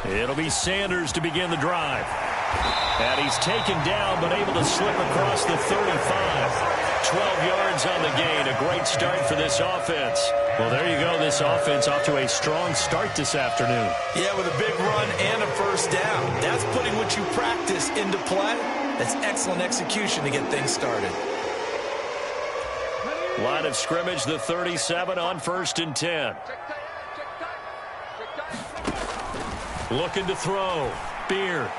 It'll be Sanders to begin the drive. And he's taken down but able to slip across the 35. 12 yards on the gain. A great start for this offense. Well, there you go. This offense off to a strong start this afternoon. Yeah, with a big run and a first down. That's putting what you practice into play. That's excellent execution to get things started. Line of scrimmage, the 37 on 1st and 10. Looking to throw. Beard.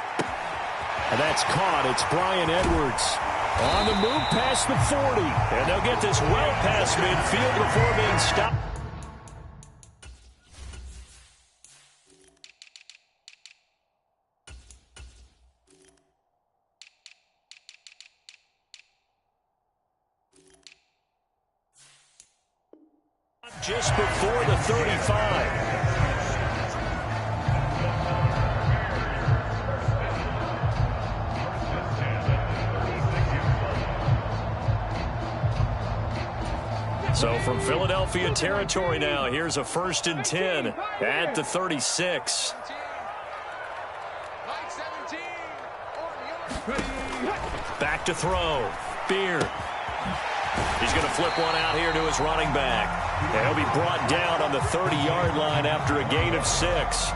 And that's caught. It's Brian Edwards. On the move past the 40. And they'll get this well past midfield before being stopped. Just before the 35. So from Philadelphia territory now, here's a 1st and 10 at the 36. Back to throw. Beard. He's going to flip one out here to his running back. And he'll be brought down on the 30-yard line after a gain of 6.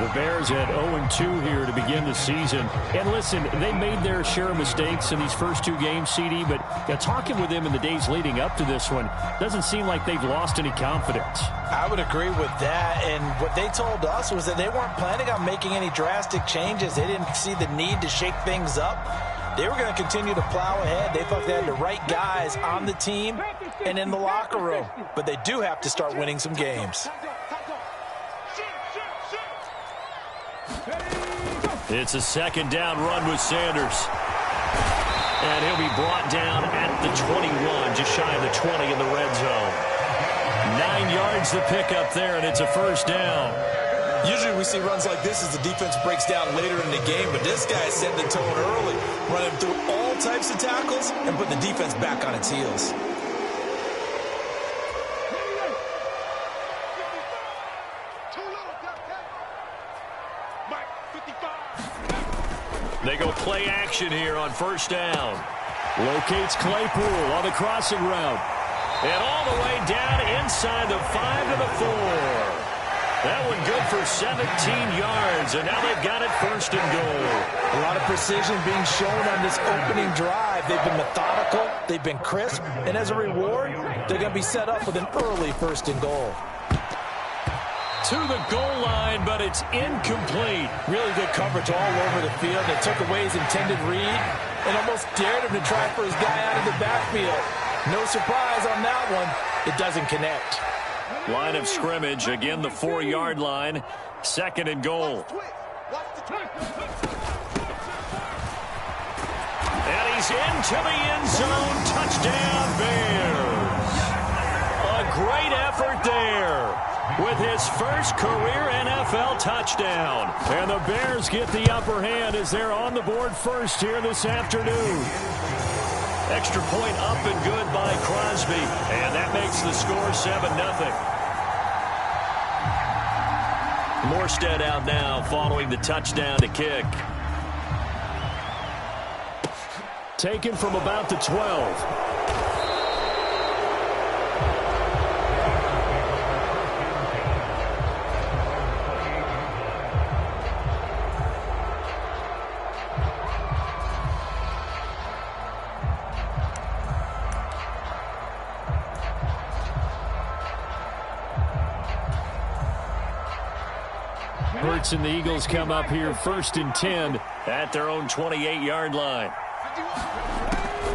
The Bears at 0-2 here to begin the season. And listen, they made their share of mistakes in these first 2 games, CD, but talking with them in the days leading up to this one, doesn't seem like they've lost any confidence. I would agree with that, and what they told us was that they weren't planning on making any drastic changes. They didn't see the need to shake things up. They were going to continue to plow ahead. They thought they had the right guys on the team and in the locker room, but they do have to start winning some games. It's a 2nd down run with Sanders. And he'll be brought down at the 21, just shy of the 20 in the red zone. 9 yards the pickup there, and it's a 1st down. Usually we see runs like this as the defense breaks down later in the game, but this guy set the tone early, running through all types of tackles and put the defense back on its heels. They go play action here on 1st down. Locates Claypool on the crossing route. And all the way down inside the 5 to the 4. That one good for 17 yards, and now they've got it 1st and goal. A lot of precision being shown on this opening drive. They've been methodical, they've been crisp, and as a reward, they're going to be set up with an early 1st and goal. To the goal line, but it's incomplete. Really good coverage all over the field. They took away his intended read and almost dared him to try for his guy out of the backfield. No surprise on that one. It doesn't connect. Line of scrimmage, again the 4-yard line. 2nd and goal. And he's into the end zone. Touchdown, Bears. A great effort there with his first career NFL touchdown. And the Bears get the upper hand as they're on the board first here this afternoon. Extra point up and good by Crosby. And that makes the score 7-0. Morstead out now following the touchdown to kick. Taken from about the 12. Hurts and the Eagles come up here 1st and 10 at their own 28-yard line.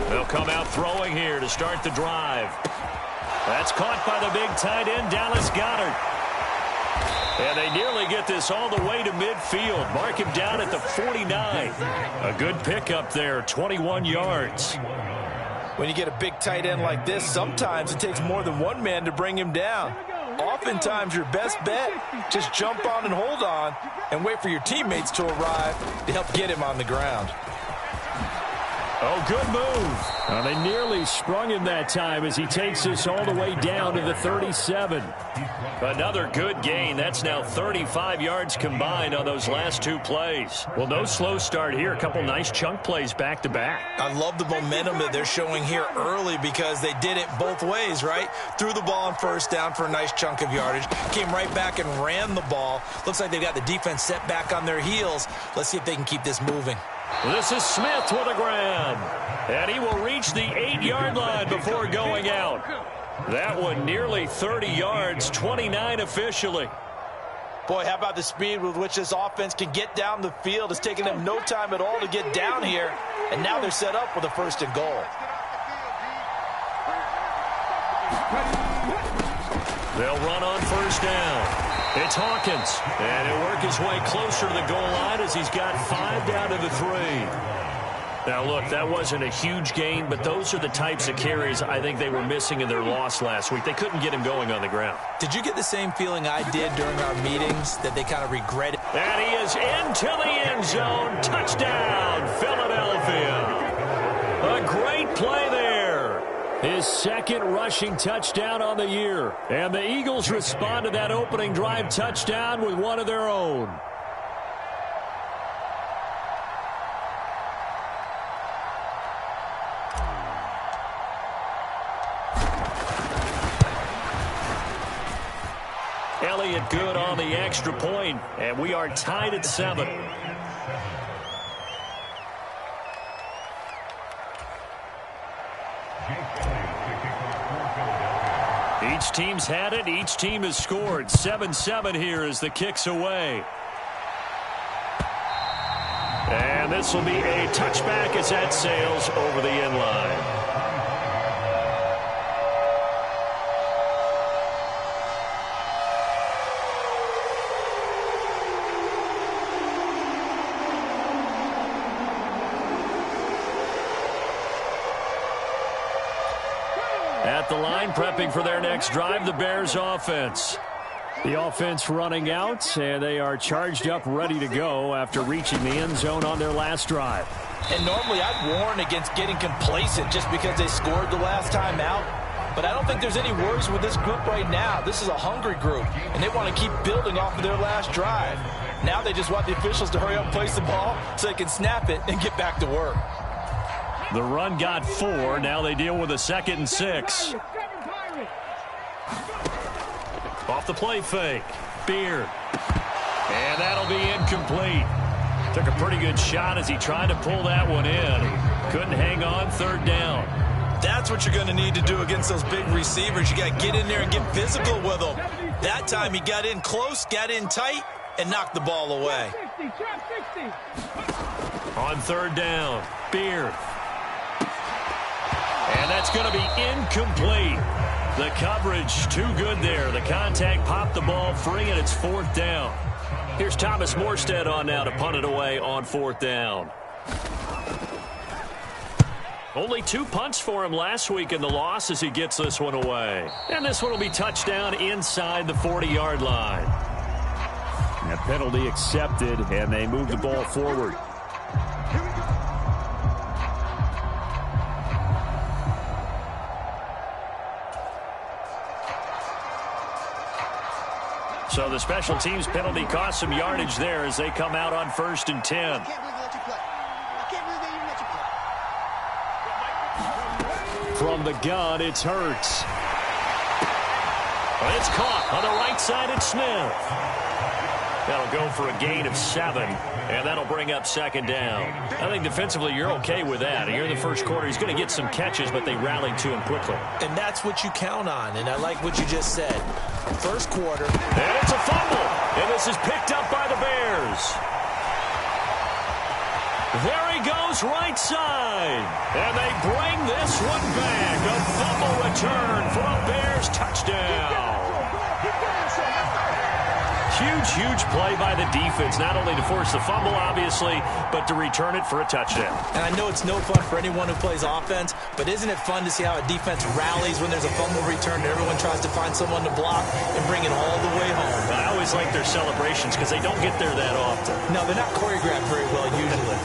They'll come out throwing here to start the drive. That's caught by the big tight end, Dallas Goedert. And they nearly get this all the way to midfield. Mark him down at the 49. A good pickup there, 21 yards. When you get a big tight end like this, sometimes it takes more than one man to bring him down. Oftentimes, your best bet, just jump on and hold on and wait for your teammates to arrive to help get him on the ground. Oh, good move. They nearly sprung him that time as he takes this all the way down to the 37. Another good gain. That's now 35 yards combined on those last two plays. Well, no slow start here. A couple nice chunk plays back to back. I love the momentum that they're showing here early because they did it both ways, right? Threw the ball on first down for a nice chunk of yardage. Came right back and ran the ball. Looks like they've got the defense set back on their heels. Let's see if they can keep this moving. This is Smith with a grab. And he will reach the 8-yard line before going out. That one nearly 30 yards, 29 officially. Boy, how about the speed with which this offense can get down the field? It's taken them no time at all to get down here. And now they're set up with a 1st and goal. They'll run on 1st down. It's Hawkins, and he'll work his way closer to the goal line as he's got 5 down to the 3. Now, look, that wasn't a huge gain, but those are the types of carries I think they were missing in their loss last week. They couldn't get him going on the ground. Did you get the same feeling I did during our meetings, that they kind of regretted? And he is into the end zone. Touchdown, Philadelphia. A great play there. His 2nd rushing touchdown on the year. And the Eagles respond to that opening drive touchdown with one of their own. Elliott good on the extra point, and we are tied at 7. Each team's had it. Each team has scored. 7-7 here as the kick's away. And this will be a touchback as that sails over the end line. At the line, prepping for their next drive, the Bears offense. The offense running out, and they are charged up, ready to go after reaching the end zone on their last drive. And normally I'd warn against getting complacent just because they scored the last time out. But I don't think there's any worries with this group right now. This is a hungry group, and they want to keep building off of their last drive. Now they just want the officials to hurry up and place the ball so they can snap it and get back to work. The run got 4. Now they deal with a 2nd and 6. Off the play fake. Beard. And that'll be incomplete. Took a pretty good shot as he tried to pull that one in. Couldn't hang on. 3rd down. That's what you're going to need to do against those big receivers. You got to get in there and get physical with them. That time he got in close, got in tight, and knocked the ball away. On 3rd down. Beard. And that's going to be incomplete. The coverage too good there. The contact popped the ball free, and it's 4th down. Here's Thomas Morstead on now to punt it away on 4th down. Only 2 punts for him last week in the loss as he gets this one away. And this one will be touchdown inside the 40-yard line. And a penalty accepted, and they move the ball forward. So the special teams penalty cost some yardage there as they come out on 1st and 10. From the gun, it's Hurts. And it's caught on the right side. It's Smith. That'll go for a gain of 7, and that'll bring up 2nd down. I think defensively you're okay with that. Here in the first quarter, he's going to get some catches, but they rallied to him quickly. And that's what you count on, and I like what you just said. First quarter. And it's a fumble, and this is picked up by the Bears. There he goes, right side. And they bring this one back. A fumble return for a Bears touchdown. Huge play by the defense, not only to force the fumble, obviously, but to return it for a touchdown. And I know it's no fun for anyone who plays offense, but isn't it fun to see how a defense rallies when there's a fumble return and everyone tries to find someone to block and bring it all the way home? I always like their celebrations because they don't get there that often. No, they're not choreographed very well usually.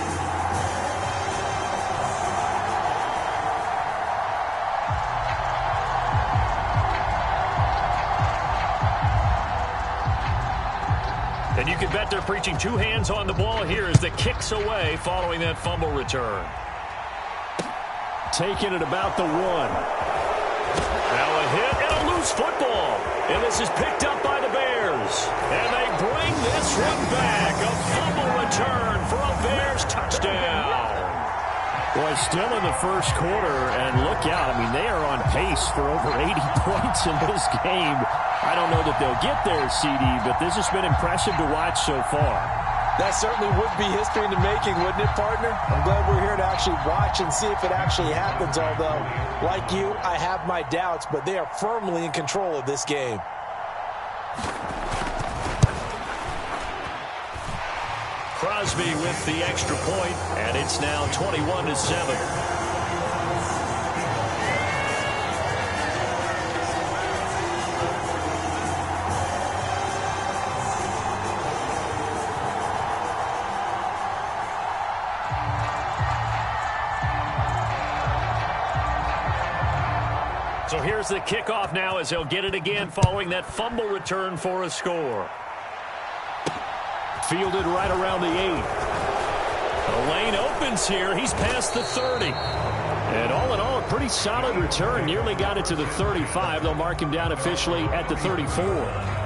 And you can bet they're preaching two hands on the ball here as the kick's away following that fumble return. Taking it about the 1. Now a hit and a loose football. And this is picked up by the Bears. And they bring this one back. A fumble return for a Bears touchdown. Boy, still in the first quarter, and look out. I mean, they are on pace for over 80 points in this game. I don't know that they'll get there, CD, but this has been impressive to watch so far. That certainly would be history in the making, wouldn't it, partner? I'm glad we're here to actually watch and see if it actually happens, although, like you, I have my doubts, but they are firmly in control of this game. Crosby with the extra point, and it's now 21-7. So here's the kickoff now as he'll get it again following that fumble return for a score. Fielded right around the 8. The lane opens here. He's past the 30. And all in all, a pretty solid return. Nearly got it to the 35. They'll mark him down officially at the 34.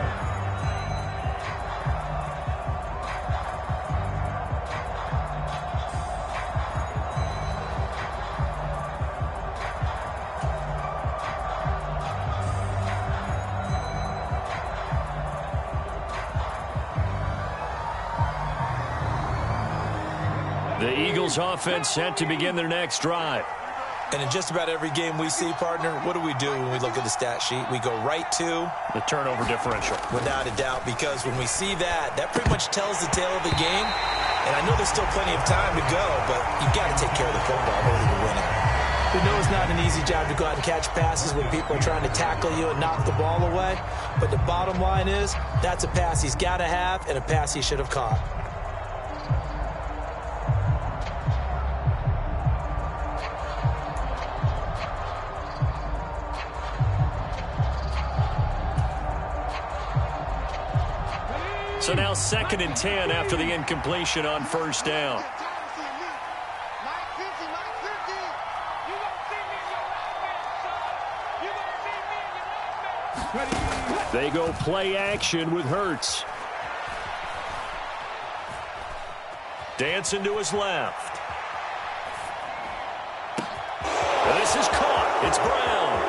The Eagles offense set to begin their next drive. And in just about every game we see, partner, what do we do when we look at the stat sheet? We go right to the turnover differential. Without a doubt, because when we see that, that pretty much tells the tale of the game. And I know there's still plenty of time to go, but you've got to take care of the football in order to win it. We know it's not an easy job to go out and catch passes when people are trying to tackle you and knock the ball away. But the bottom line is, that's a pass he's got to have and a pass he should have caught. So now 2nd and 10 after the incompletion on first down. They go play action with Hurts. Dancing to his left. This is caught. It's Brown.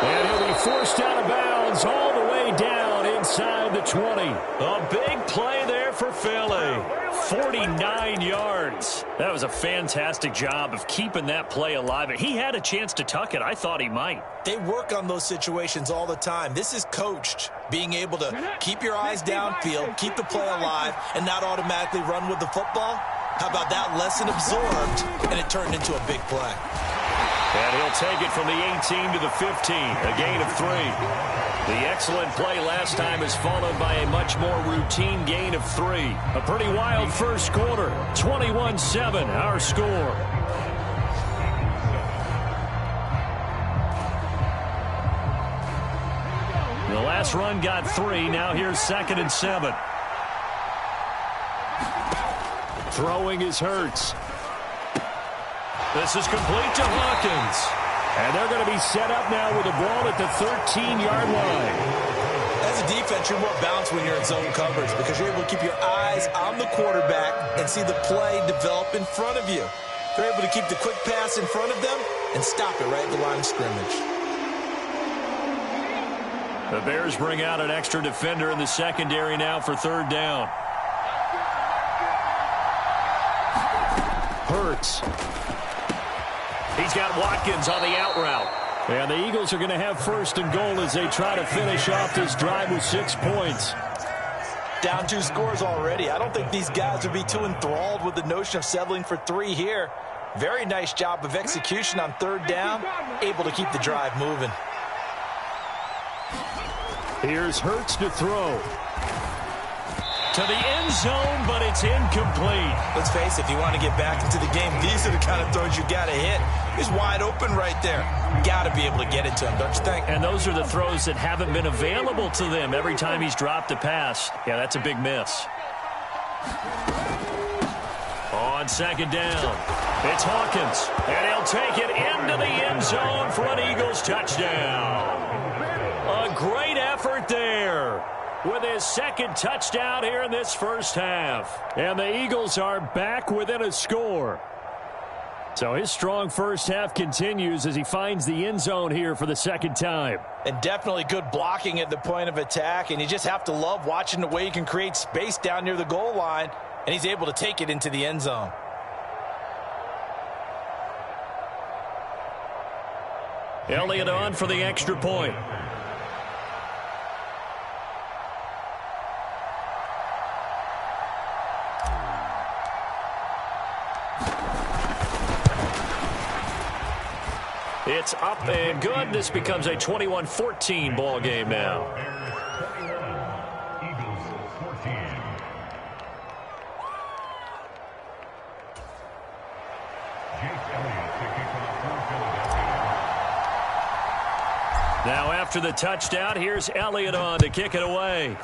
And he'll be forced out of bounds all the way down inside the 20. A big play there for Philly. 49 yards. That was a fantastic job of keeping that play alive. He had a chance to tuck it. I thought he might. They work on those situations all the time. This is coached, being able to keep your eyes downfield, keep the play alive, and not automatically run with the football. How about that lesson absorbed, and it turned into a big play. And he'll take it from the 18 to the 15, a gain of 3. The excellent play last time is followed by a much more routine gain of 3. A pretty wild first quarter, 21-7, our score. The last run got 3, now here's 2nd and 7. Throwing is Hurts. This is complete to Hawkins. And they're going to be set up now with the ball at the 13-yard line. As a defense, you're more balanced when you're in zone coverage because you're able to keep your eyes on the quarterback and see the play develop in front of you. They're able to keep the quick pass in front of them and stop it right at the line of scrimmage. The Bears bring out an extra defender in the secondary now for 3rd down. Hurts. He's got Watkins on the out route. And the Eagles are going to have 1st and goal as they try to finish off this drive with 6 points. Down 2 scores already. I don't think these guys would be too enthralled with the notion of settling for 3 here. Very nice job of execution on 3rd down. Able to keep the drive moving. Here's Hurts to throw. To the end zone, but it's incomplete. Let's face it, if you want to get back into the game, these are the kind of throws you got to hit. He's wide open right there. Got to be able to get it to him, don't you think? And those are the throws that haven't been available to them every time he's dropped a pass. Yeah, that's a big miss. On second down, it's Hawkins, and he'll take it into the end zone for an Eagles touchdown. A great effort there with his second touchdown here in this first half. And the Eagles are back within a score. So his strong first half continues as he finds the end zone here for the second time. And definitely good blocking at the point of attack, and you just have to love watching the way he can create space down near the goal line, and he's able to take it into the end zone. Elliott on for the extra point. It's up and good. This becomes a 21-14 ball game now. Now after the touchdown, here's Elliott on to kick it away.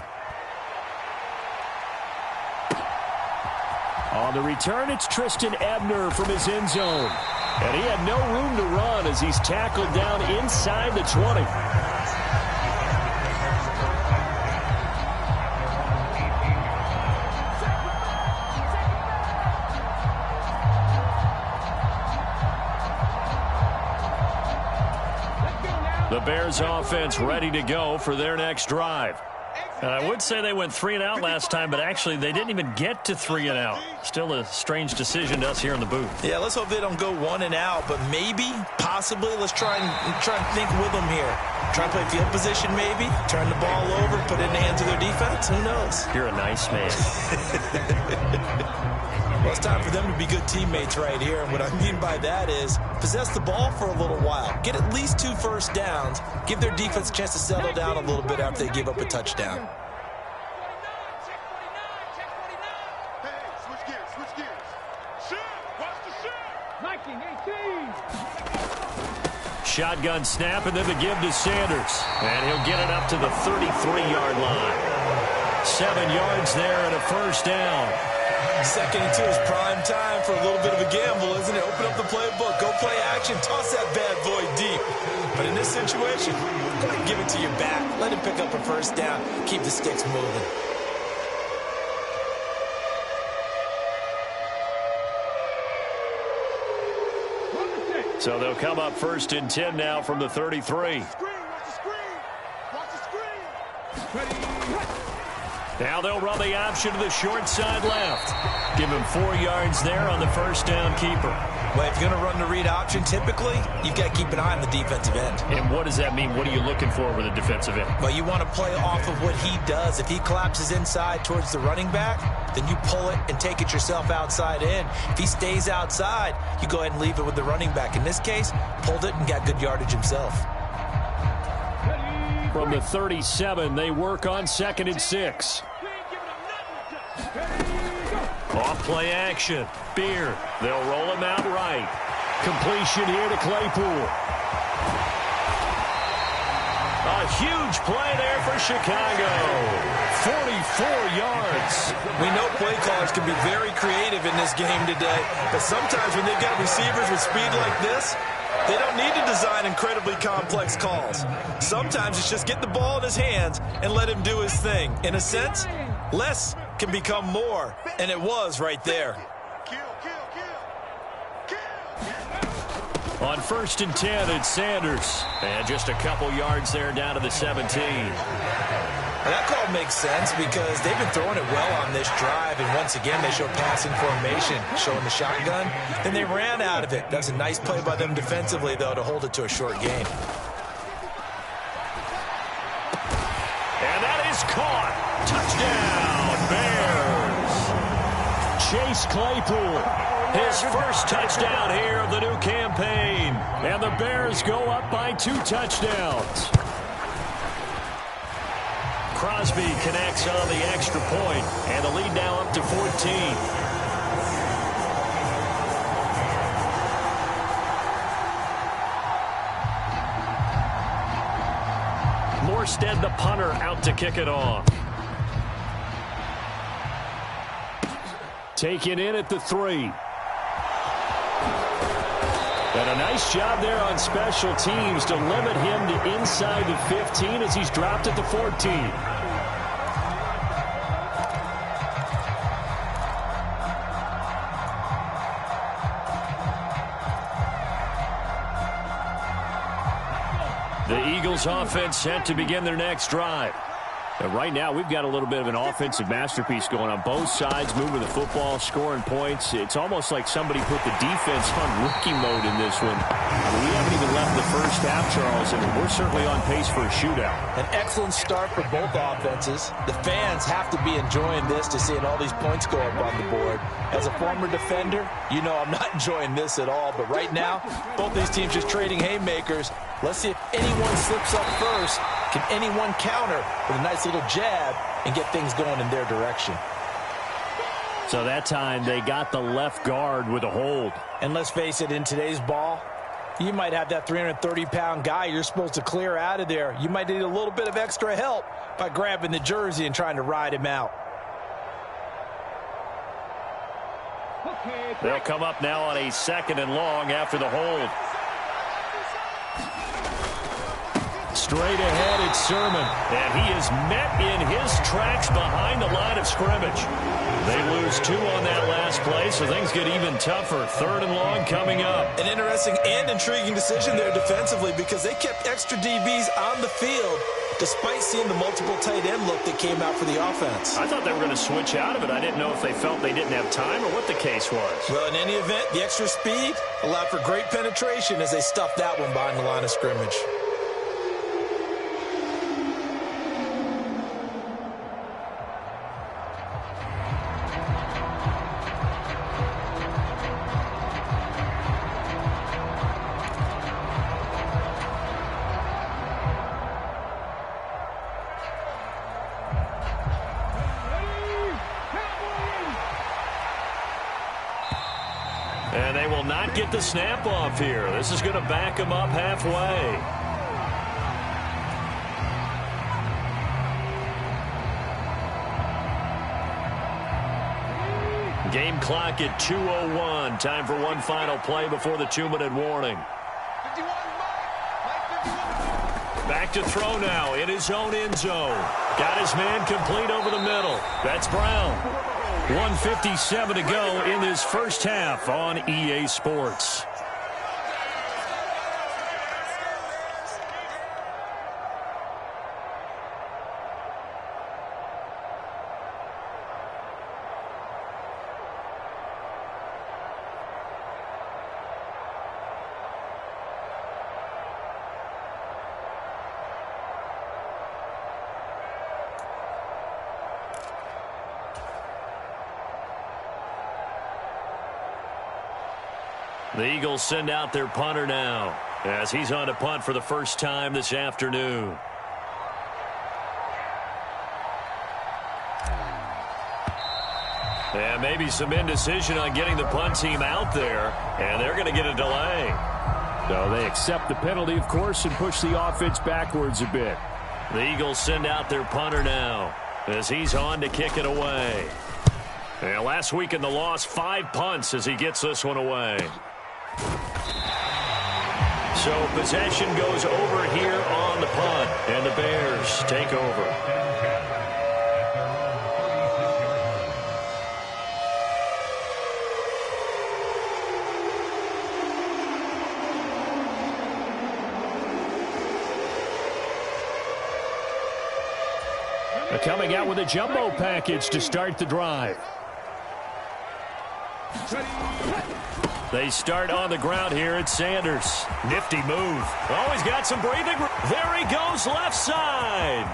On the return, it's Tristan Ebner from his end zone. And he had no room to run as he's tackled down inside the 20. The Bears offense ready to go for their next drive. And I would say they went 3 and out last time, but actually they didn't even get to 3 and out. Still a strange decision to us here in the booth. Yeah, let's hope they don't go 1 and out, but maybe, possibly, let's try and think with them here. Try and play field position maybe, turn the ball over, put it in the hands of their defense. Who knows? You're a nice man. Well, it's time for them to be good teammates right here, and what I mean by that is possess the ball for a little while, get at least 2 first downs, give their defense a chance to settle down a little bit after they give up a touchdown. Shotgun snap, and then the give to Sanders. And he'll get it up to the 33-yard line. 7 yards there and a first down. 2nd and 2 is prime time for a little bit of a gamble, isn't it? Open up the playbook, go play action, toss that bad boy deep. But in this situation, go ahead and give it to your back. Let him pick up a first down. Keep the sticks moving. So they'll come up 1st and 10 now from the 33. Now they'll run the option to the short side left. Give him 4 yards there on the first down keeper. Well, if you're going to run the read option, typically, you've got to keep an eye on the defensive end. And what does that mean? What are you looking for with a defensive end? Well, you want to play off of what he does. If he collapses inside towards the running back, then you pull it and take it yourself outside in. If he stays outside, you go ahead and leave it with the running back. In this case, pulled it and got good yardage himself. From the 37, they work on 2nd and 6. Off play action. Beard. They'll roll him out right. Completion here to Claypool. A huge play there for Chicago. 44 yards. We know play callers can be very creative in this game today, but sometimes when they've got receivers with speed like this, they don't need to design incredibly complex calls. Sometimes it's just get the ball in his hands and let him do his thing. In a sense, less can become more, and it was right there. On 1st and 10, it's Sanders. And just a couple yards there down to the 17. And that call makes sense because they've been throwing it well on this drive, and once again they show passing formation, showing the shotgun. Then they ran out of it. That's a nice play by them defensively, though, to hold it to a short gain. And that is caught. Touchdown, Bears. Chase Claypool, his first touchdown here of the new campaign. And the Bears go up by 2 touchdowns. Crosby connects on the extra point, and the lead now up to 14. Morstead, the punter, out to kick it off. Taken in at the 3. And a nice job there on special teams to limit him to inside the 15 as he's dropped at the 14. The Eagles offense set to begin their next drive. And right now, we've got a little bit of an offensive masterpiece going on both sides, moving the football, scoring points. It's almost like somebody put the defense on rookie mode in this one. I mean, we haven't even left the first half, Charles, and we're certainly on pace for a shootout. An excellent start for both offenses. The fans have to be enjoying this to seeing all these points go up on the board. As a former defender, you know I'm not enjoying this at all. But right now, both these teams just trading haymakers. Let's see if anyone slips up first. Can anyone counter with a nice little jab and get things going in their direction? So that time they got the left guard with a hold. And let's face it, in today's ball, you might have that 330-pound guy you're supposed to clear out of there. You might need a little bit of extra help by grabbing the jersey and trying to ride him out. They'll come up now on a 2nd and long after the hold. Straight ahead, it's Sermon. And he is met in his tracks behind the line of scrimmage. They lose 2 on that last play, so things get even tougher. 3rd and long coming up. An interesting and intriguing decision there defensively because they kept extra DBs on the field despite seeing the multiple tight end look that came out for the offense. I thought they were going to switch out of it. I didn't know if they felt they didn't have time or what the case was. Well, in any event, the extra speed allowed for great penetration as they stuffed that one behind the line of scrimmage. And they will not get the snap off here. This is going to back them up halfway. Game clock at 2:01. Time for one final play before the 2-minute warning. Back to throw now in his own end zone. Got his man complete over the middle. That's Brown. 1:57 to go in this first half on EA Sports. The Eagles send out their punter now as he's on to punt for the first time this afternoon. And maybe some indecision on getting the punt team out there, and they're going to get a delay. So they accept the penalty, of course, and push the offense backwards a bit. The Eagles send out their punter now as he's on to kick it away. And last week in the loss, 5 punts as he gets this one away. So possession goes over here on the punt, and the Bears take over. They're coming out with a jumbo package to start the drive. They start on the ground here at Sanders. Nifty move. Oh, he's got some breathing room. There he goes, left side.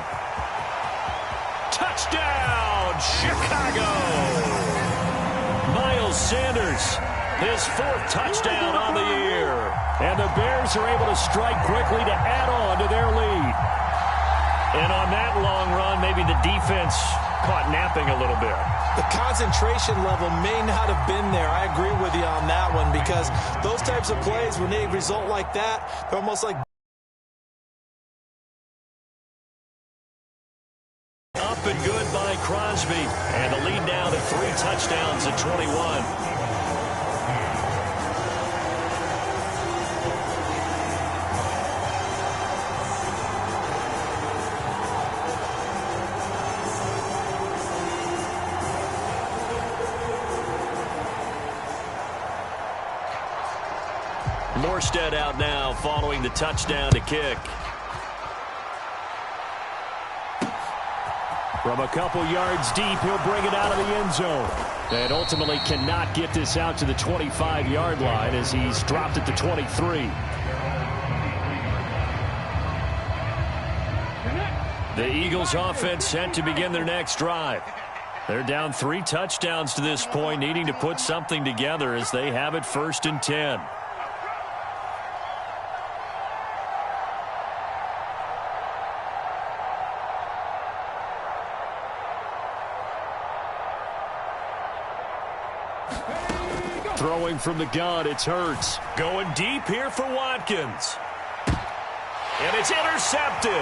Touchdown, Chicago. Miles Sanders, his 4th touchdown on the year. And the Bears are able to strike quickly to add on to their lead. And on that long run, maybe defense caught napping a little bit. The concentration level may not have been there. I agree with you on that one, because those types of plays, when they result like that, they're almost like up and good by Crosby. And the lead now to 3 touchdowns at 21. Morstead out now following the touchdown to kick. From a couple yards deep, he'll bring it out of the end zone. And ultimately cannot get this out to the 25-yard line as he's dropped at the 23. The Eagles offense set to begin their next drive. They're down 3 touchdowns to this point, needing to put something together as they have it 1st and 10. Throwing from the gun, it's Hurts. Going deep here for Watkins. And it's intercepted.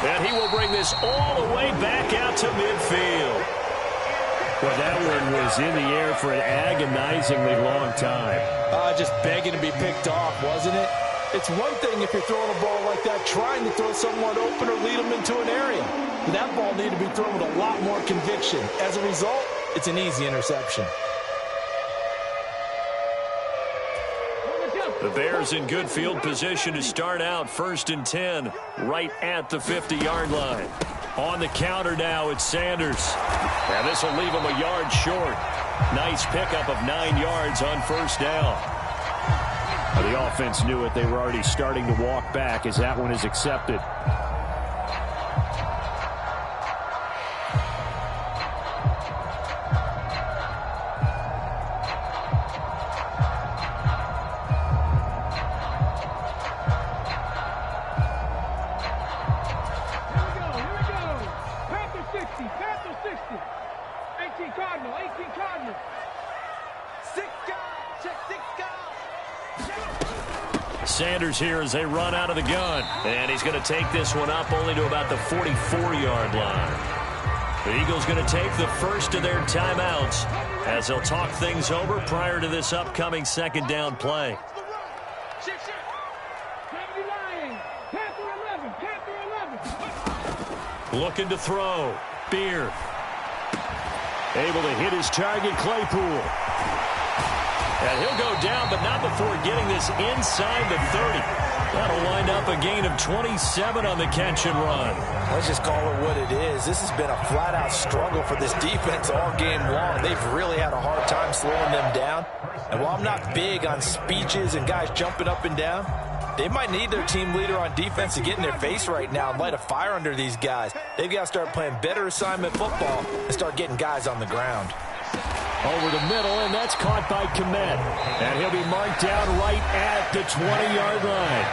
And he will bring this all the way back out to midfield. Well, that one was in the air for an agonizingly long time. Just begging to be picked off, wasn't it? It's one thing if you're throwing a ball like that, trying to throw someone open or lead them into an area. But that ball needed to be thrown with a lot more conviction. As a result, it's an easy interception. The Bears in good field position to start out 1st and 10, right at the 50-yard line. On the counter now, it's Sanders. And this will leave him a yard short. Nice pickup of 9 yards on 1st down. The offense knew it. They were already starting to walk back as that one is accepted. Sanders here as they run out of the gun. And he's going to take this one up only to about the 44-yard line. The Eagles going to take the first of their timeouts as they'll talk things over prior to this upcoming 2nd down play. Looking to throw. Beard. Able to hit his target, Claypool. And he'll go down, but not before getting this inside the 30. That'll wind up a gain of 27 on the catch and run. Let's just call it what it is. This has been a flat-out struggle for this defense all game long. They've really had a hard time slowing them down. And while I'm not big on speeches and guys jumping up and down, they might need their team leader on defense to get in their face right now and light a fire under these guys. They've got to start playing better assignment football and start getting guys on the ground. Over the middle, and that's caught by Komet. And he'll be marked down right at the 20-yard line.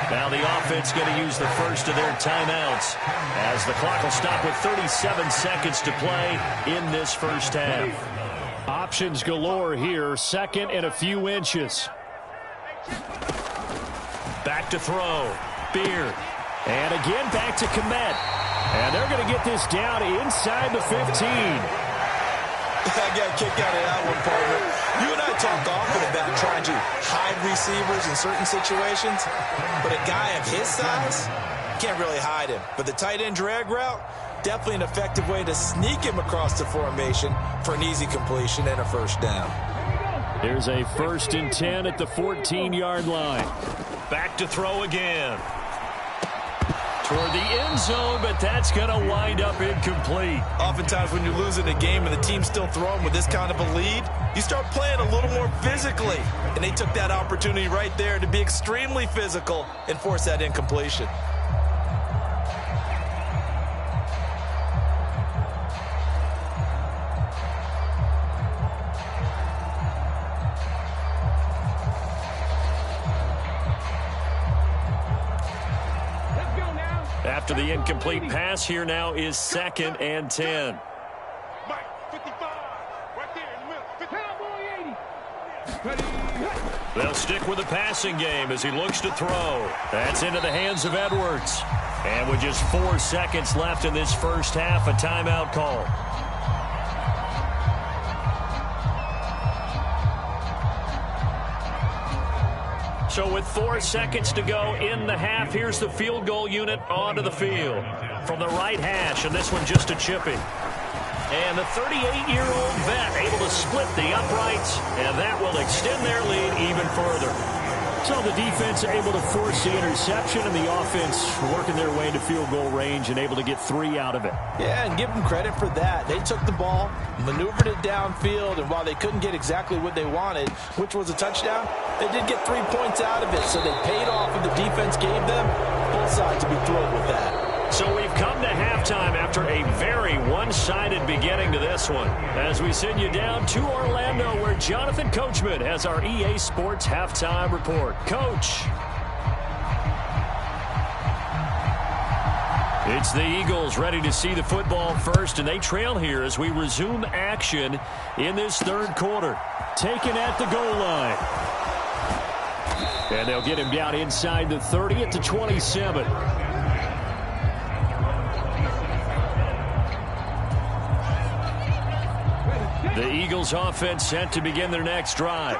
Now the offense going to use the first of their timeouts as the clock will stop with 37 seconds to play in this first half. Options galore here, 2nd and a few inches. Back to throw. Beard. And again back to Komet. And they're going to get this down inside the 15. I got kicked out of that one, partner. You and I talk often about trying to hide receivers in certain situations, but a guy of his size, can't really hide him. But the tight end drag route, definitely an effective way to sneak him across the formation for an easy completion and a 1st down. Here's a 1st and 10 at the 14-yard line. Back to throw again. Toward the end zone, but that's going to wind up incomplete. Oftentimes when you're losing a game and the team's still throwing with this kind of a lead, you start playing a little more physically. And they took that opportunity right there to be extremely physical and force that incompletion. After the incomplete pass, here now is 2nd and 10. Mike, 55, right there in the middle. 50. They'll stick with the passing game as he looks to throw. That's into the hands of Edwards. And with just 4 seconds left in this first half, a timeout call. So with 4 seconds to go in the half, here's the field goal unit onto the field. From the right hash, and this one just a chipping. And the 38-year-old vet able to split the uprights, and that will extend their lead even further. So the defense able to force the interception, and the offense working their way into field goal range and able to get 3 out of it. Yeah, and give them credit for that. They took the ball, maneuvered it downfield, and while they couldn't get exactly what they wanted, which was a touchdown, they did get 3 points out of it. So they paid off what the defense gave them. Both sides to be thrilled with that. So we've come to halftime after a very one-sided beginning to this one. As we send you down to Orlando, where Jonathan Coachman has our EA Sports Halftime Report. Coach. It's the Eagles ready to see the football first, and they trail here as we resume action in this third quarter. Taken at the goal line. And they'll get him down inside the 30 at the 27. The Eagles offense set to begin their next drive.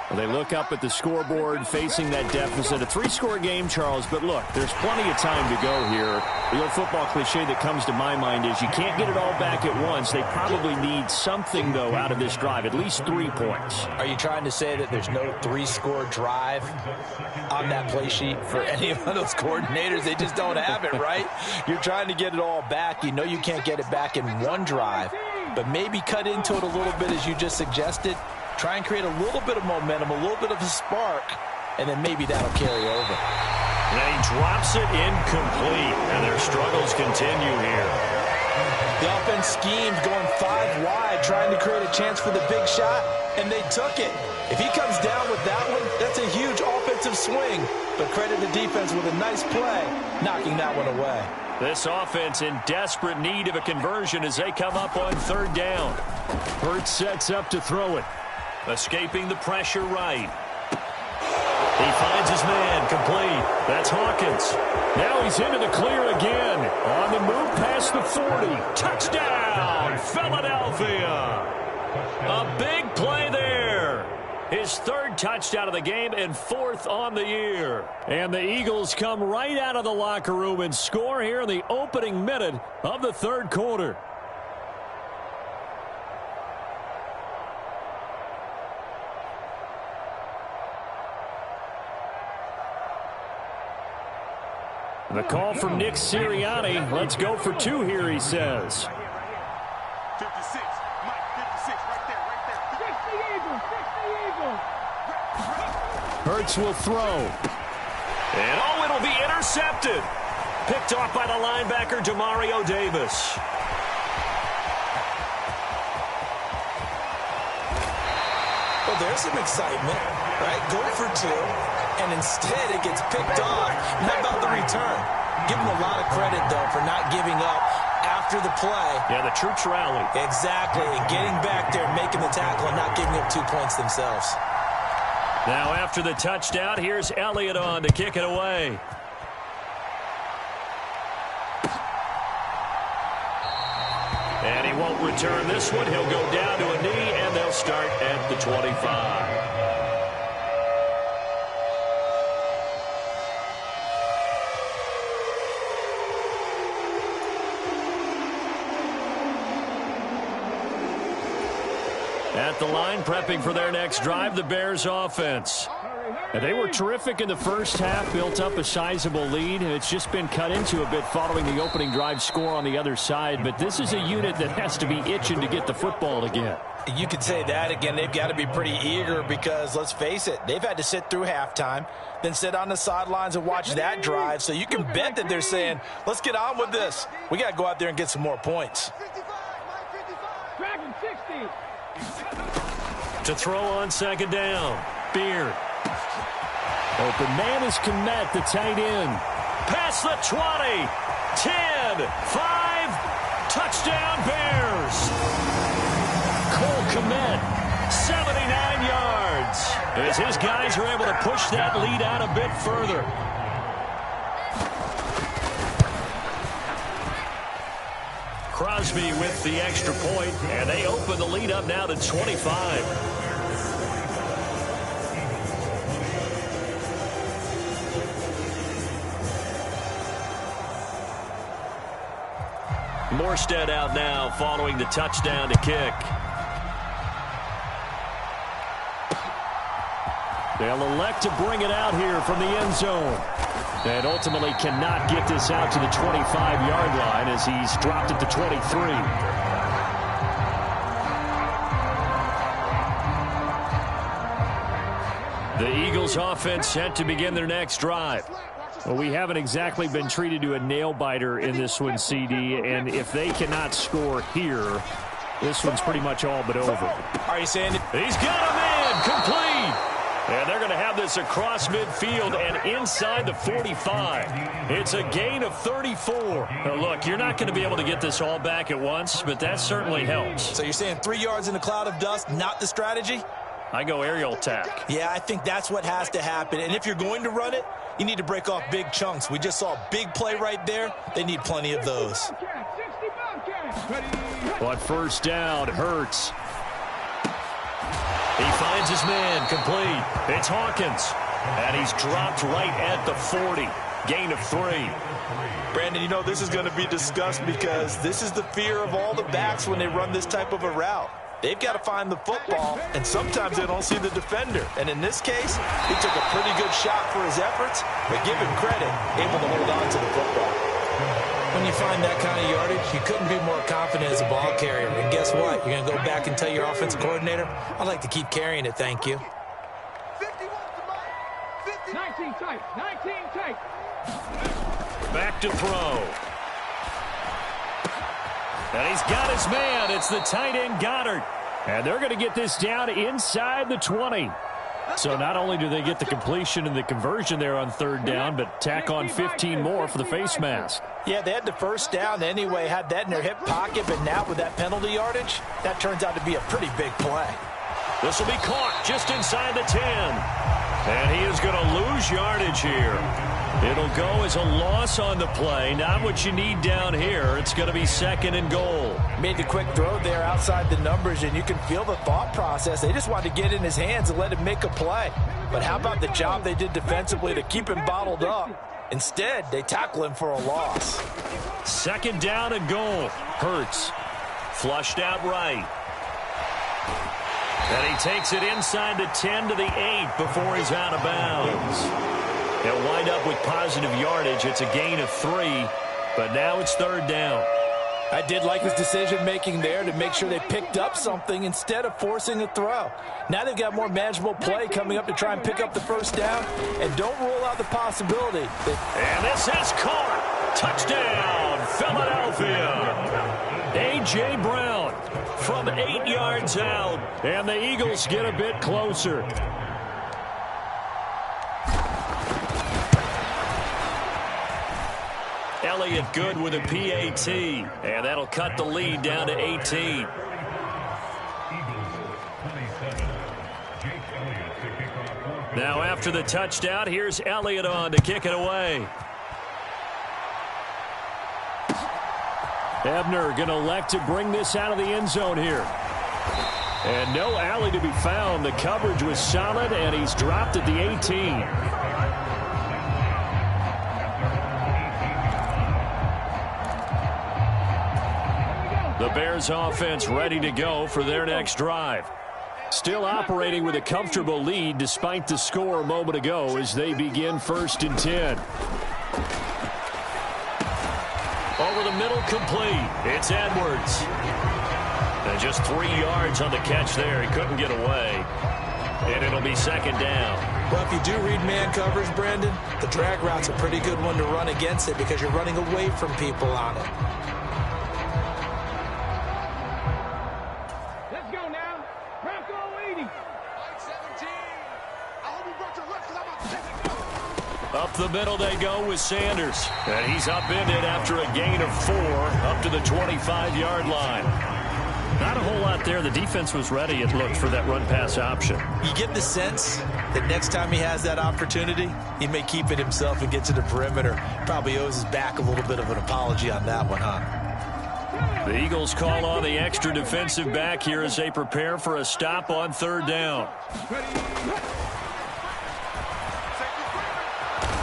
Well, they look up at the scoreboard facing that deficit. A 3-score game, Charles, but look, there's plenty of time to go here. The old football cliche that comes to my mind is you can't get it all back at once. They probably need something, though, out of this drive, at least 3 points. Are you trying to say that there's no 3-score drive on that play sheet for any of those coordinators? They just don't have it, right? You're trying to get it all back. You know you can't get it back in one drive, but maybe cut into it a little bit as you just suggested. Try and create a little bit of momentum, a little bit of a spark, and then maybe that'll carry over. And he drops it incomplete, and their struggles continue here. The offense schemed going 5 wide, trying to create a chance for the big shot, and they took it. If he comes down with that one, that's a huge offensive swing. But credit the defense with a nice play, knocking that one away. This offense in desperate need of a conversion as they come up on 3rd down. Hurts sets up to throw it. Escaping the pressure right. He finds his man, complete. That's Hawkins. Now he's into the clear again. On the move past the 40. Touchdown, Philadelphia. A big play there. His 3rd touchdown of the game and 4th on the year. And the Eagles come right out of the locker room and score here in the opening minute of the 3rd quarter. The call from Nick Sirianni. Let's go for 2 here, he says. 56, Mike, 56, right there. 60 Eagles. Hurts will throw. And oh, it'll be intercepted. Picked off by the linebacker, Demario Davis. Well, there's some excitement, right? Go for 2, and instead it gets picked off. How about the return? Give them a lot of credit, though, for not giving up after the play. Yeah, the troops rally. Exactly, and getting back there, making the tackle, and not giving up 2 points themselves. Now after the touchdown, here's Elliott on to kick it away. And he won't return this one. He'll go down to a knee, and they'll start at the 25. At the line, prepping for their next drive, the Bears offense. And they were terrific in the first half, built up a sizable lead, and it's just been cut into a bit following the opening drive score on the other side. But this is a unit that has to be itching to get the football again. You could say that again. They've got to be pretty eager because, let's face it, they've had to sit through halftime, then sit on the sidelines and watch that drive. So you can bet that they're saying, let's get on with this. We got to go out there and get some more points. 60. To throw on 2nd down, Beard. Open man is Kmet, the tight end. Past the 20. 10. 5. Touchdown Bears. Cole Kmet, 79 yards. As his guys are able to push that lead out a bit further. Crosby with the extra point, and they open the lead up now to 25. Morstead out now following the touchdown to kick. They'll elect to bring it out here from the end zone. And ultimately cannot get this out to the 25-yard line as he's dropped it to 23. The Eagles offense set to begin their next drive. Well, we haven't exactly been treated to a nail-biter in this one, CD, and if they cannot score here, this one's pretty much all but over. Are you saying he's got him in, complete? And they're going to have this across midfield and inside the 45. It's a gain of 34. Now, look, you're not going to be able to get this all back at once, but that certainly helps. So you're saying 3 yards in a cloud of dust, not the strategy? I go aerial attack. Yeah, I think that's what has to happen. And if you're going to run it, you need to break off big chunks. We just saw a big play right there. They need plenty of those. But first down, Hurts. He finds his man, complete. It's Hawkins. And he's dropped right at the 40. Gain of 3. Brandon, you know this is going to be discussed because this is the fear of all the backs when they run this type of a route. They've got to find the football, and sometimes they don't see the defender. And in this case, he took a pretty good shot for his efforts, but give him credit, able to hold on to the football. When you find that kind of yardage, you couldn't be more confident as a ball carrier. And guess what? You're going to go back and tell your offensive coordinator, I'd like to keep carrying it, thank you. 19 tight, 19 tight. Back to throw. And he's got his man. It's the tight end, Goddard. And they're going to get this down inside the 20. So not only do they get the completion and the conversion there on third down, but tack on 15 more for the face mask. Yeah, they had the first down anyway, had that in their hip pocket, but now with that penalty yardage, that turns out to be a pretty big play. This will be caught just inside the 10. And he is going to lose yardage here. It'll go as a loss on the play. Not what you need down here. It's going to be second and goal. Made the quick throw there outside the numbers, and you can feel the thought process. They just wanted to get in his hands and let him make a play. But how about the job they did defensively to keep him bottled up? Instead, they tackle him for a loss. Second down and goal. Hurts. Flushed out right. And he takes it inside the 10 to the 8 before he's out of bounds. They'll wind up with positive yardage. It's a gain of 3, but now it's third down. I did like his decision-making there to make sure they picked up something instead of forcing a throw. Now they've got more manageable play coming up to try and pick up the first down, and don't rule out the possibility. And this is caught. Touchdown, Philadelphia. A.J. Brown from 8 yards out, and the Eagles get a bit closer. Elliott good with a PAT, and that'll cut the lead down to 18. Now after the touchdown, here's Elliott on to kick it away. Ebner going to elect to bring this out of the end zone here. And no alley to be found. The coverage was solid, and he's dropped at the 18. The Bears offense ready to go for their next drive. Still operating with a comfortable lead despite the score a moment ago as they begin 1st and 10. Over the middle, complete. It's Edwards. And just 3 yards on the catch there. He couldn't get away. And it'll be second down. Well, if you do read man coverage, Brandon, the drag route's a pretty good one to run against it because you're running away from people on it. Let's go now. Bronco 80. Up the middle they go with Sanders. And he's upended after a gain of 4 up to the 25-yard line. Not a whole lot there. The defense was ready, it looked, for that run-pass option. You get the sense that next time he has that opportunity, he may keep it himself and get to the perimeter. Probably owes his back a little bit of an apology on that one, huh? The Eagles call on the extra defensive back here as they prepare for a stop on 3rd down.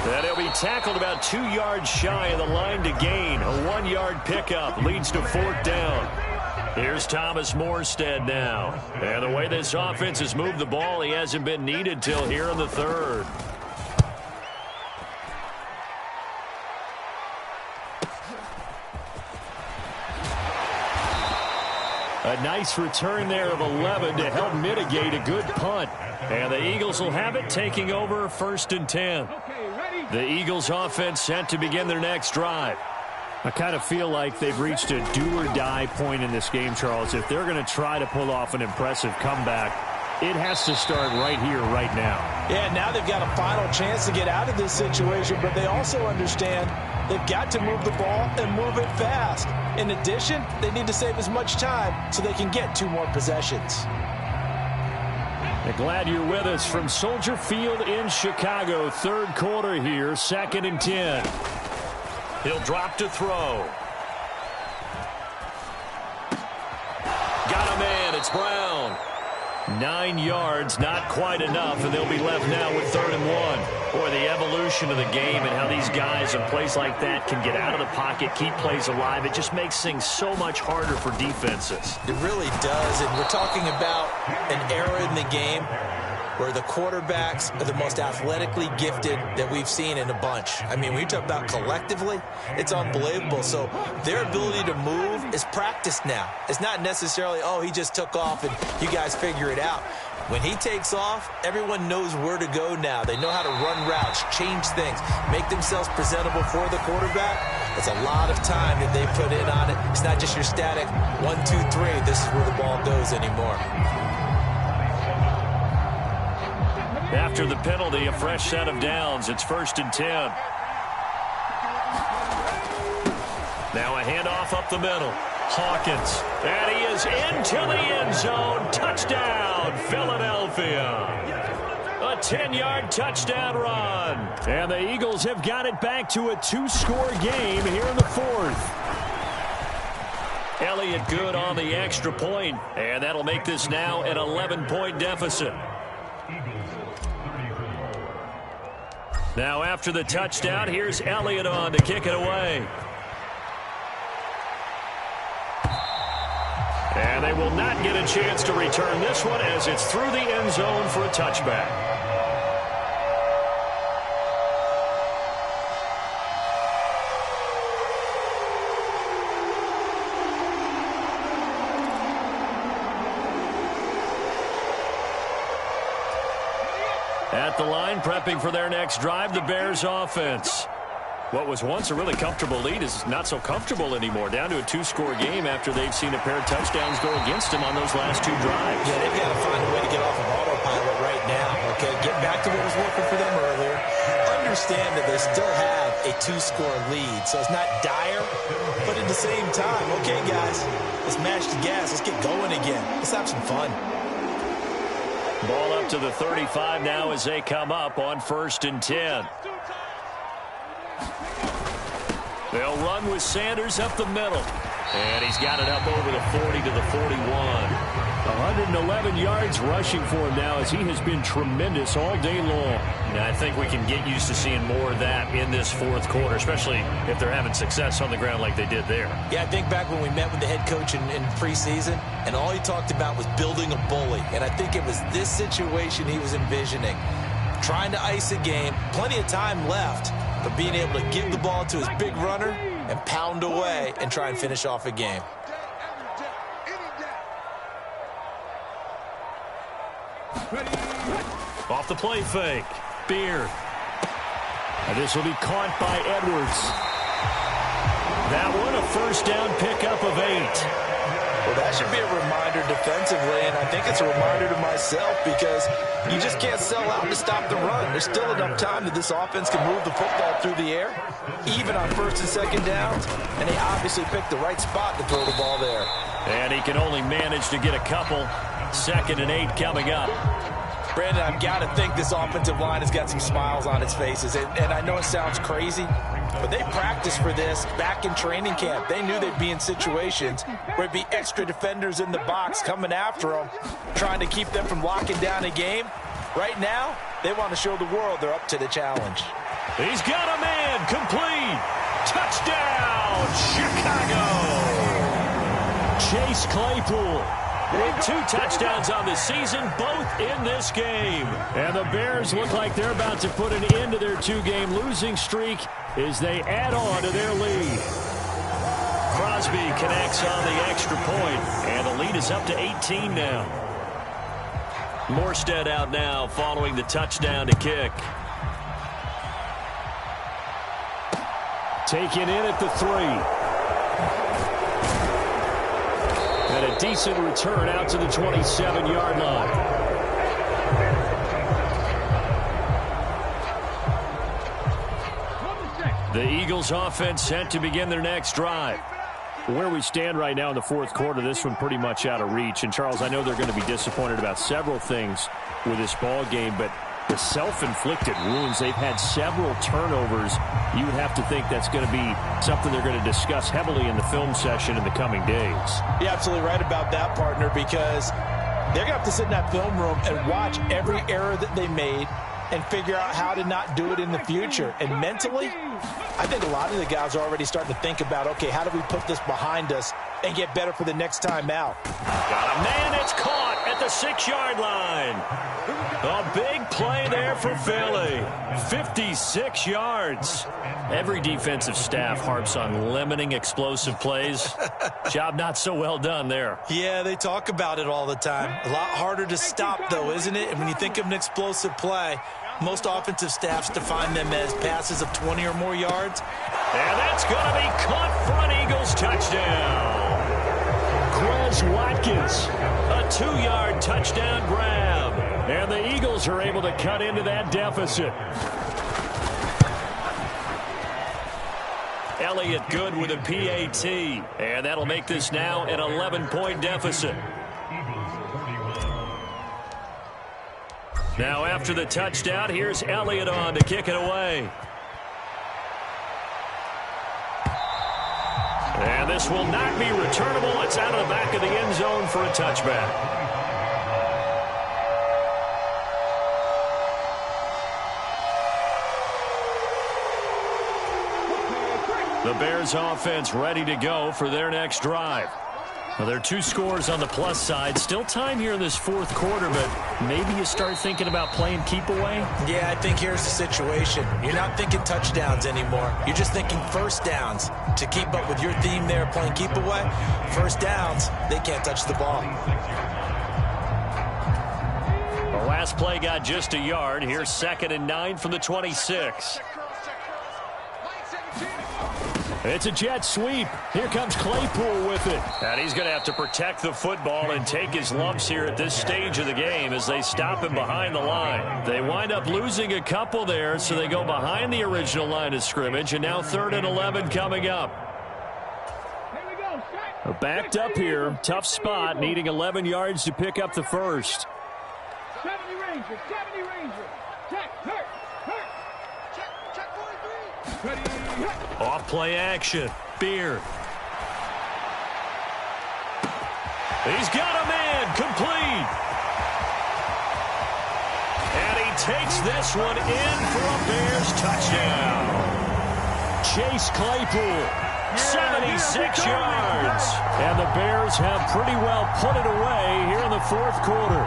And he'll be tackled about 2 yards shy of the line to gain. A 1-yard pickup leads to 4th down. Here's Thomas Morstead now. And the way this offense has moved the ball, he hasn't been needed till here in the 3rd. A nice return there of 11 to help mitigate a good punt. And the Eagles will have it, taking over 1st and 10. The Eagles offense set to begin their next drive. I kind of feel like they've reached a do-or-die point in this game, Charles. If they're going to try to pull off an impressive comeback, it has to start right here, right now. Yeah, now they've got a final chance to get out of this situation, but they also understand they've got to move the ball and move it fast. In addition, they need to save as much time so they can get 2 more possessions. I'm glad you're with us from Soldier Field in Chicago. 3rd quarter here, 2nd and 10. He'll drop to throw. Got him in. It's Brown. 9 yards, not quite enough, and they'll be left now with 3rd and 1. Boy, the evolution of the game and how these guys in plays like that can get out of the pocket, keep plays alive, it just makes things so much harder for defenses. It really does, and we're talking about an era in the game where the quarterbacks are the most athletically gifted that we've seen in a bunch. I mean, when you talk about collectively, it's unbelievable. So their ability to move is practiced now. It's not necessarily, oh, he just took off and you guys figure it out. When he takes off, everyone knows where to go now. They know how to run routes, change things, make themselves presentable for the quarterback. It's a lot of time that they put in on it. It's not just your static 1, 2, 3, this is where the ball goes anymore. After the penalty, a fresh set of downs. It's 1st and 10. Now a handoff up the middle. Hawkins. And he is into the end zone. Touchdown, Philadelphia. A 10-yard touchdown run. And the Eagles have got it back to a 2-score game here in the 4th. Elliott good on the extra point. And that'll make this now an 11-point deficit. Now after the touchdown, here's Elliott on to kick it away. And they will not get a chance to return this one as it's through the end zone for a touchback. At the line, prepping for their next drive, the Bears offense. What was once a really comfortable lead is not so comfortable anymore. Down to a 2-score game after they've seen a pair of touchdowns go against them on those last 2 drives. Yeah, they've got to find a way to get off of autopilot right now. Okay, get back to what was working for them earlier. Understand that they still have a 2-score lead, so it's not dire, but at the same time, okay, guys, let's match the gas. Let's get going again. Let's have some fun. Ball up to the 35 now as they come up on 1st and 10. They'll run with Sanders up the middle. And he's got it up over the 40 to the 41. 111 yards rushing for him now as he has been tremendous all day long. And I think we can get used to seeing more of that in this 4th quarter, especially if they're having success on the ground like they did there. Yeah, I think back when we met with the head coach in preseason, and all he talked about was building a bully. And I think it was this situation he was envisioning. Trying to ice a game, plenty of time left, but being able to give the ball to his big runner and pound away and try and finish off a game. Off the play fake. Beard. And this will be caught by Edwards. That one a 1st down pickup of 8. Well, that should be a reminder defensively, and I think it's a reminder to myself because you just can't sell out to stop the run. There's still enough time that this offense can move the football through the air, even on first and second downs, and they obviously picked the right spot to throw the ball there. And he can only manage to get a couple. 2nd and 8 coming up. Brandon, I've got to think this offensive line has got some smiles on its faces, and I know it sounds crazy, but they practiced for this back in training camp. They knew they'd be in situations where it'd be extra defenders in the box coming after them, trying to keep them from locking down a game. Right now, they want to show the world they're up to the challenge. He's got a man, complete. Touchdown, Chicago. Chase Claypool with 2 touchdowns on the season, both in this game. And the Bears look like they're about to put an end to their 2-game losing streak as they add on to their lead. Crosby connects on the extra point, and the lead is up to 18 now. Morstead out now following the touchdown to kick. Taken in at the 3. And a decent return out to the 27-yard line. The Eagles offense set to begin their next drive. Where we stand right now in the 4th quarter, this one pretty much out of reach. And, Charles, I know they're going to be disappointed about several things with this ball game, but the self-inflicted wounds, they've had several turnovers. You would have to think that's going to be something they're going to discuss heavily in the film session in the coming days. You're absolutely right about that, partner, because they're going to have to sit in that film room and watch every error that they made and figure out how to not do it in the future. And mentally, I think a lot of the guys are already starting to think about, okay, how do we put this behind us and get better for the next time out? Got a man, it's caught at the 6-yard line. A big play there for Philly. 56 yards. Every defensive staff harps on limiting explosive plays. Job not so well done there. Yeah, they talk about it all the time. A lot harder to stop, though, isn't it? And when you think of an explosive play, most offensive staffs define them as passes of 20 or more yards. And that's going to be caught for an Eagles touchdown. Quez Watkins. A 2-yard touchdown grab. And the Eagles are able to cut into that deficit. Elliott good with a PAT. And that'll make this now an 11-point deficit. Now after the touchdown, here's Elliott on to kick it away. And this will not be returnable. It's out of the back of the end zone for a touchback. The Bears offense ready to go for their next drive. Well, there are 2 scores on the plus side. Still time here in this 4th quarter, but maybe you start thinking about playing keep away? Yeah, I think here's the situation. You're not thinking touchdowns anymore. You're just thinking first downs. To keep up with your theme there, playing keep away, first downs, they can't touch the ball. The last play got just a yard. Here's 2nd and 9 from the 26. It's a jet sweep. Here comes Claypool with it. And he's going to have to protect the football and take his lumps here at this stage of the game as they stop him behind the line. They wind up losing a couple there, so they go behind the original line of scrimmage, and now 3rd and 11 coming up. Backed up here. Tough spot, needing 11 yards to pick up the first. 70 Ranger, 70 Ranger. Check, hurt. Check 43. Ready, hurt. Off play action. Beard. He's got a man, complete. And he takes this one in for a Bears touchdown. Chase Claypool, 76 yards. And the Bears have pretty well put it away here in the 4th quarter.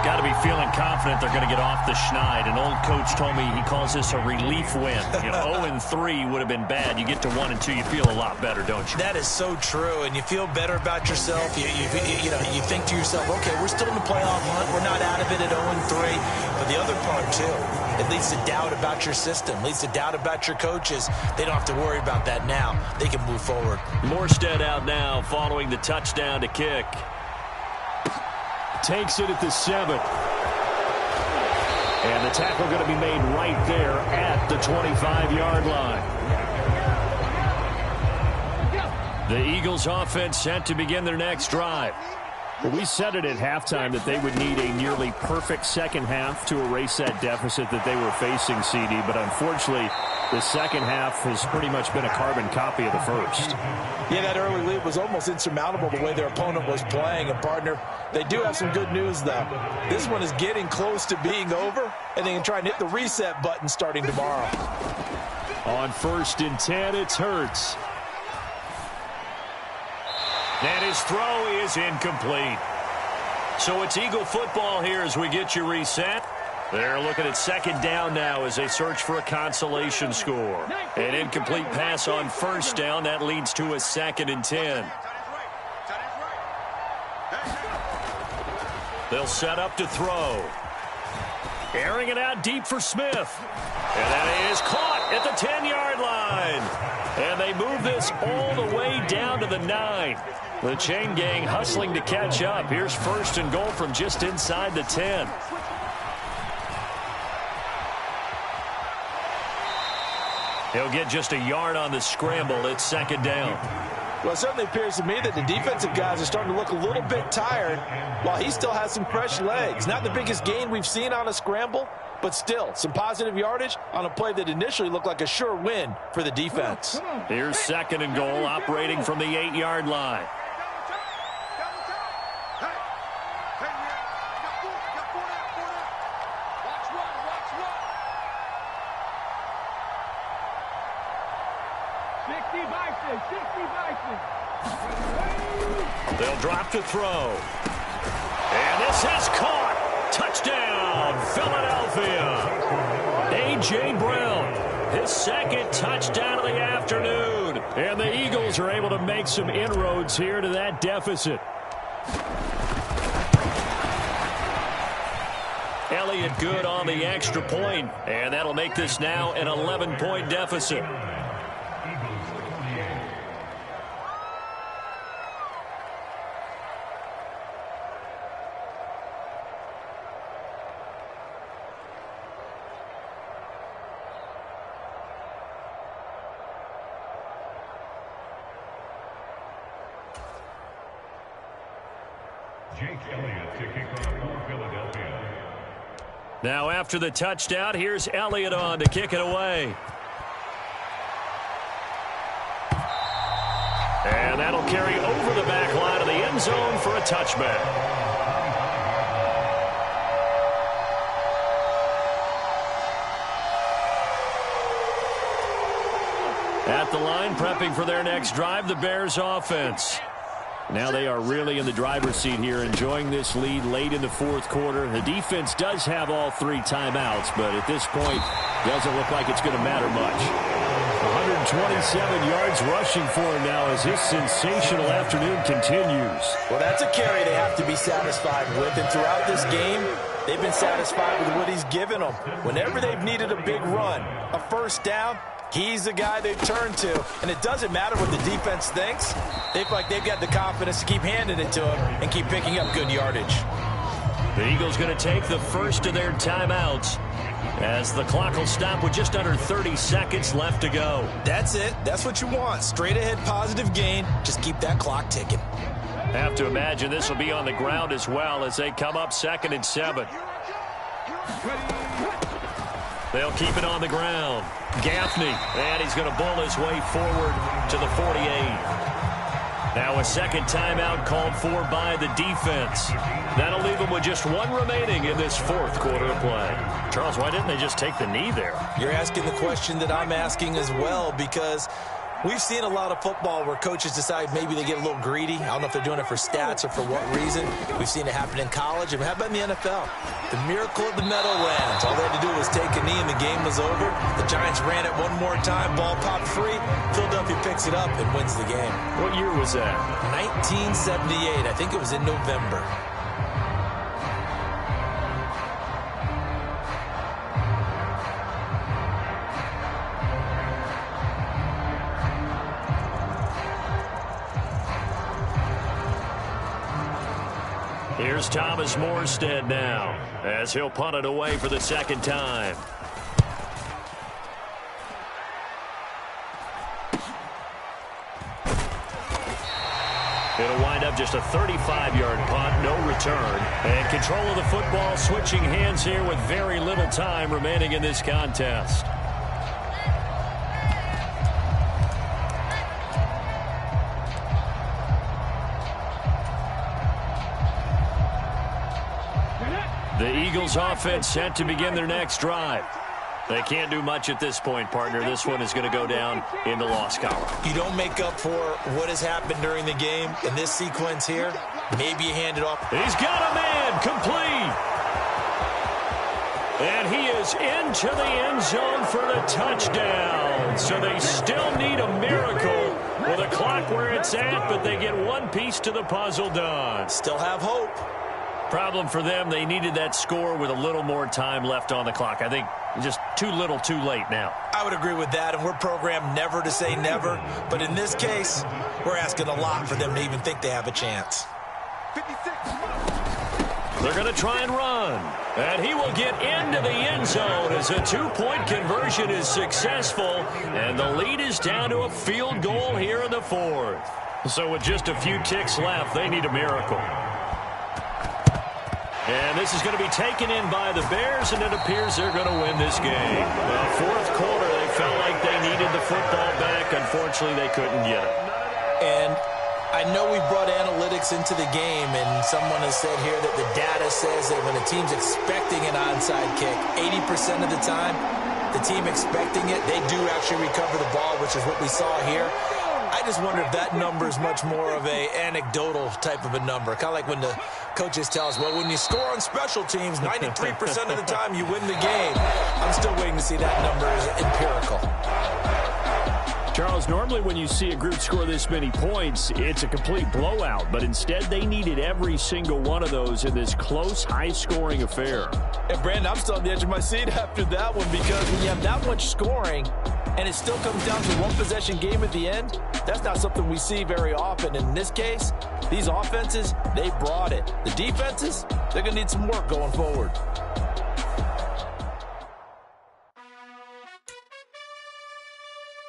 Got to be feeling confident they're going to get off the schneid. An old coach told me he calls this a relief win. 0-3 would have been bad. You get to 1-2, you feel a lot better, don't you? That is so true, and you feel better about yourself. You think to yourself, okay, we're still in the playoff hunt. We're not out of it at 0-3. But the other part, too, it leads to doubt about your system, leads to doubt about your coaches. They don't have to worry about that now. They can move forward. Morstead out now following the touchdown to kick. Takes it at the 7. And the tackle going to be made right there at the 25-yard line. The Eagles offense set to begin their next drive. Well, we said it at halftime that they would need a nearly perfect second half to erase that deficit that they were facing, CD. But unfortunately, the second half has pretty much been a carbon copy of the first. Yeah, that early lead was almost insurmountable the way their opponent was playing. And, partner, they do have some good news, though. This one is getting close to being over, and they can try and hit the reset button starting tomorrow. On 1st and 10, it's Hurts. And his throw is incomplete. So it's Eagle football here as we get you reset. They're looking at second down now as they search for a consolation score. An incomplete pass on 1st down. That leads to a 2nd and 10. They'll set up to throw. Airing it out deep for Smith. And that is caught at the 10-yard line. And they move this all the way down to the 9. The chain gang hustling to catch up. Here's 1st and goal from just inside the 10. He'll get just a yard on the scramble. It's 2nd down. Well, it certainly appears to me that the defensive guys are starting to look a little bit tired while he still has some fresh legs. Not the biggest gain we've seen on a scramble, but still some positive yardage on a play that initially looked like a sure win for the defense. Here's 2nd and goal operating from the 8-yard line. They'll drop to throw. And this is caught. Touchdown, Philadelphia. A.J. Brown, his 2nd touchdown of the afternoon. And the Eagles are able to make some inroads here to that deficit. Elliott good on the extra point, and that'll make this now an 11-point deficit. Now after the touchdown, here's Elliott on to kick it away. And that'll carry over the back line of the end zone for a touchback. At the line, prepping for their next drive, the Bears offense. Now they are really in the driver's seat here, enjoying this lead late in the 4th quarter. The defense does have all 3 timeouts, but at this point, doesn't look like it's going to matter much. 127 yards rushing for him now as this sensational afternoon continues. Well, that's a carry they have to be satisfied with, and throughout this game, they've been satisfied with what he's given them. Whenever they've needed a big run, a 1st down, he's the guy they've turned to, and it doesn't matter what the defense thinks. They feel like they've got the confidence to keep handing it to him and keep picking up good yardage. The Eagles going to take the first of their timeouts as the clock will stop with just under 30 seconds left to go. That's it. That's what you want. Straight ahead positive gain. Just keep that clock ticking. Have to imagine this will be on the ground as well as they come up 2nd and 7. They'll keep it on the ground. Gaffney, and he's going to bull his way forward to the 48. Now a 2nd timeout called for by the defense. That'll leave them with just 1 remaining in this 4th quarter of play. Charles, why didn't they just take the knee there? You're asking the question that I'm asking as well, because We've seen a lot of football where coaches decide maybe they get a little greedy. I don't know if they're doing it for stats or for what reason. We've seen it happen in college, and how about in the NFL? The miracle of the Meadowlands. All they had to do was take a knee, and the game was over. The Giants ran it one more time. Ball popped free. Philadelphia picks it up and wins the game. What year was that? 1978. I think it was in November. Here's Thomas Morstead now, as he'll punt it away for the second time. It'll wind up just a 35-yard punt, no return. And control of the football switching hands here with very little time remaining in this contest. The Eagles offense set to begin their next drive. They can't do much at this point, partner. This one is going to go down in the loss column. You don't make up for what has happened during the game. In this sequence here, maybe you hand it off. He's got a man complete. And he is into the end zone for the touchdown. So they still need a miracle with a clock where it's at, but they get one piece to the puzzle done. Still have hope. Problem for them, they needed that score with a little more time left on the clock. I think just too little too late now. I would agree with that, and we're programmed never to say never. But in this case, we're asking a lot for them to even think they have a chance. 56. They're going to try and run. And he will get into the end zone as a two-point conversion is successful. And the lead is down to a field goal here in the fourth. So with just a few ticks left, they need a miracle. And this is going to be taken in by the Bears, and it appears they're going to win this game. Fourth quarter, they felt like they needed the football back. Unfortunately, they couldn't get it. And I know we brought analytics into the game, and someone has said here that the data says that when a team's expecting an onside kick, 80% of the time, the team expecting it, they do actually recover the ball, which is what we saw here. I just wonder if that number is much more of a anecdotal type of a number. Kind of like when the coaches tell us, well, when you score on special teams, 93% of the time you win the game. I'm still waiting to see that number is empirical. Charles, normally when you see a group score this many points, it's a complete blowout. But instead, they needed every single one of those in this close, high-scoring affair. And, Brandon, I'm still on the edge of my seat after that one, because when you have that much scoring and it still comes down to one possession game at the end, that's not something we see very often. In this case, these offenses, they brought it. The defenses, they're going to need some work going forward.